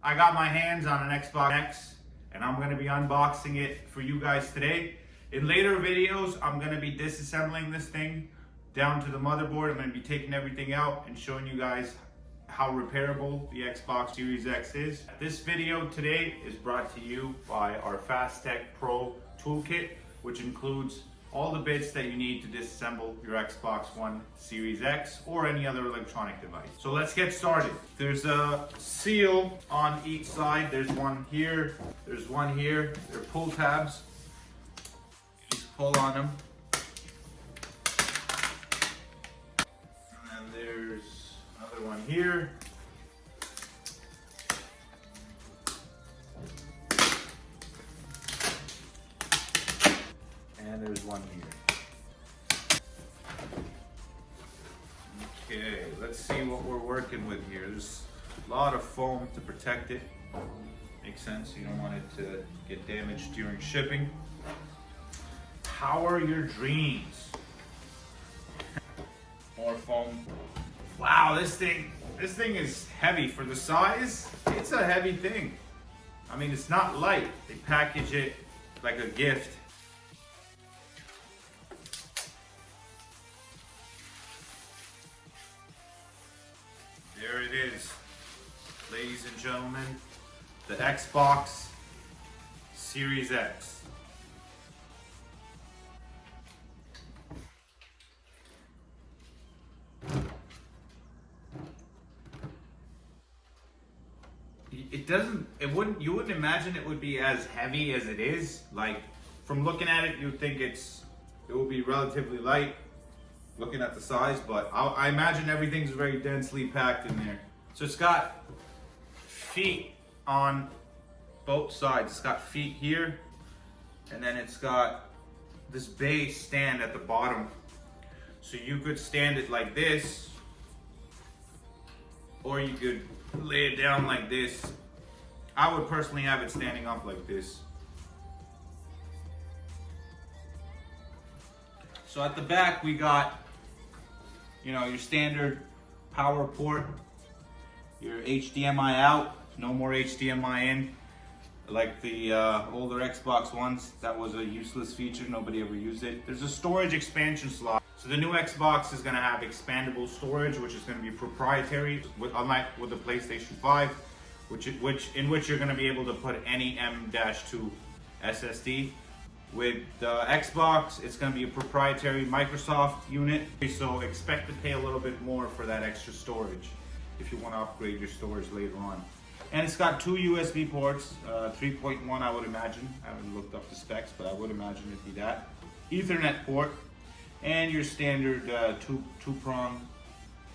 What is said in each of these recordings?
I got my hands on an Xbox X and I'm going to be unboxing it for you guys today. In later videos, I'm going to be disassembling this thing down to the motherboard. I'm going to be taking everything out and showing you guys how repairable the Xbox Series X is. This video today is brought to you by our Fastech Pro Toolkit, which includes all the bits that you need to disassemble your Xbox One Series X or any other electronic device. So let's get started. There's a seal on each side. There's one here, there's one here. They're pull tabs. Just pull on them. And there's another one here. And there's one here. Okay, let's see what we're working with here. There's a lot of foam to protect it. Makes sense, you don't want it to get damaged during shipping. Power your dreams. More foam. Wow, this thing is heavy for the size. It's a heavy thing. I mean, it's not light. They package it like a gift. There it is, ladies and gentlemen, the Xbox Series X. You wouldn't imagine it would be as heavy as it is. Like, from looking at it, you'd think it will be relatively light. Looking at the size, but I imagine everything's very densely packed in there. So it's got feet on both sides. It's got feet here, and then it's got this base stand at the bottom. So you could stand it like this, or you could lay it down like this. I would personally have it standing up like this. So at the back we got, you know, your standard power port, your HDMI out, no more HDMI in. Like the older Xbox Ones, that was a useless feature, nobody ever used it. There's a storage expansion slot. So the new Xbox is gonna have expandable storage, which is gonna be proprietary, unlike with the PlayStation 5, in which you're gonna be able to put any M.2 SSD. With the Xbox, it's going to be a proprietary Microsoft unit, so expect to pay a little bit more for that extra storage if you want to upgrade your storage later on. And it's got two USB ports, 3.1 I would imagine. I haven't looked up the specs, but I would imagine it'd be that. Ethernet port, and your standard two-prong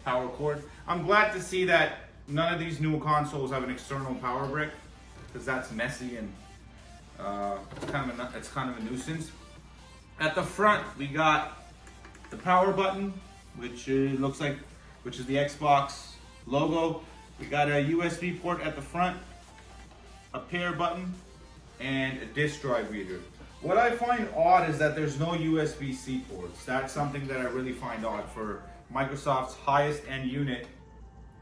power cord. I'm glad to see that none of these new consoles have an external power brick, because that's messy and it's kind of a nuisance. At the front, we got the power button, which is the Xbox logo. We got a USB port at the front, a pair button, and a disk drive reader. What I find odd is that there's no USB-C ports. That's something that I really find odd for Microsoft's highest end unit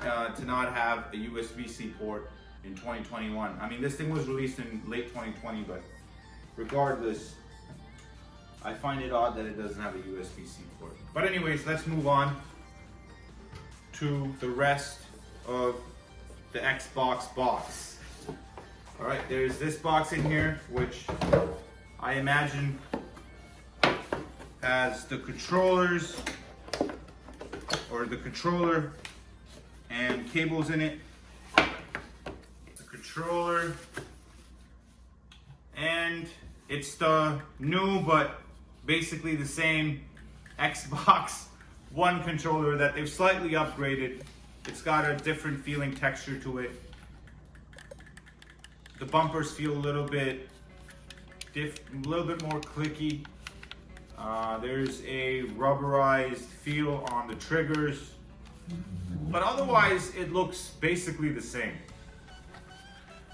to not have a USB-C port in 2021. I mean, this thing was released in late 2020, but regardless, I find it odd that it doesn't have a USB-C port. But anyways, let's move on to the rest of the Xbox box. All right, there's this box in here, which I imagine has the controllers, or the controller and cables in it. Controller, and it's the new but basically the same Xbox One controller that they've slightly upgraded. It's got a different feeling texture to it. The bumpers feel a little bit more clicky. There's a rubberized feel on the triggers, but otherwise it looks basically the same.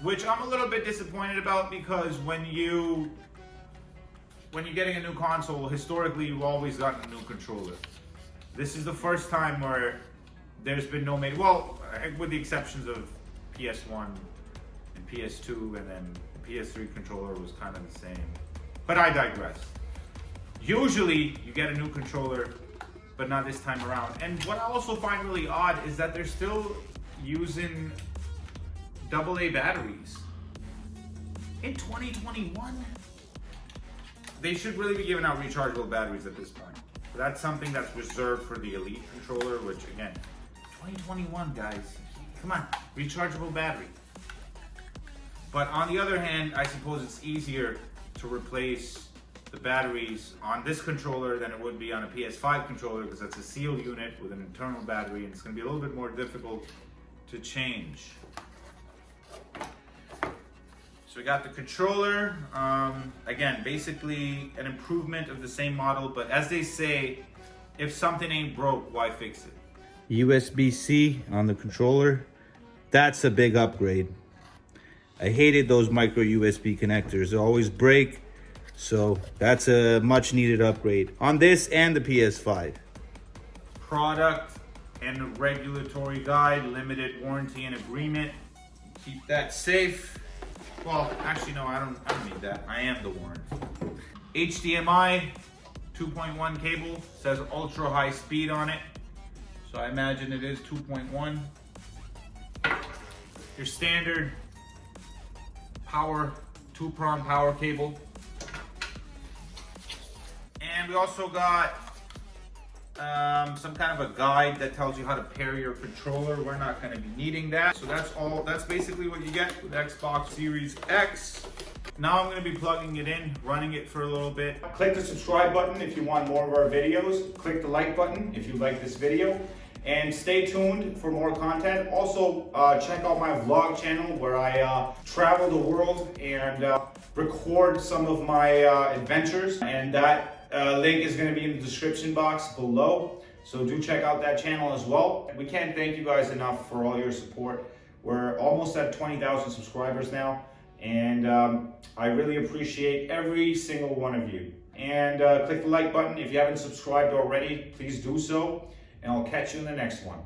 Which I'm a little bit disappointed about, because when you're getting a new console, historically you've always gotten a new controller. This is the first time where there's been no with the exceptions of PS1 and PS2, and then the PS3 controller was kind of the same. But I digress. Usually you get a new controller, but not this time around. And what I also find really odd is that they're still using AA batteries in 2021. They should really be giving out rechargeable batteries at this point. That's something that's reserved for the Elite controller, which again, 2021 guys, come on, rechargeable battery. But on the other hand, I suppose it's easier to replace the batteries on this controller than it would be on a PS5 controller, because that's a sealed unit with an internal battery, and it's going to be a little bit more difficult to change. So we got the controller, again, basically an improvement of the same model, but as they say, if something ain't broke, why fix it? USB-C on the controller, that's a big upgrade. I hated those micro USB connectors, they always break, so that's a much needed upgrade on this and the PS5. Product and regulatory guide, limited warranty and agreement, keep that safe. Well, actually, no, I don't need that. I am the warranty. HDMI 2.1 cable, says ultra high speed on it. So I imagine it is 2.1. Your standard power, 2-prong power cable. And we also got some kind of a guide that tells you how to pair your controller. We're not going to be needing that. So that's basically what you get with Xbox Series X. Now I'm going to be plugging it in, running it for a little bit. Click the subscribe button if you want more of our videos. Click the like button if you like this video. And stay tuned for more content. Also, check out my vlog channel where I travel the world and record some of my adventures. And that link is going to be in the description box below. So do check out that channel as well. We can't thank you guys enough for all your support. We're almost at 20,000 subscribers now. And I really appreciate every single one of you. And click the like button. If you haven't subscribed already, please do so. And I'll catch you in the next one.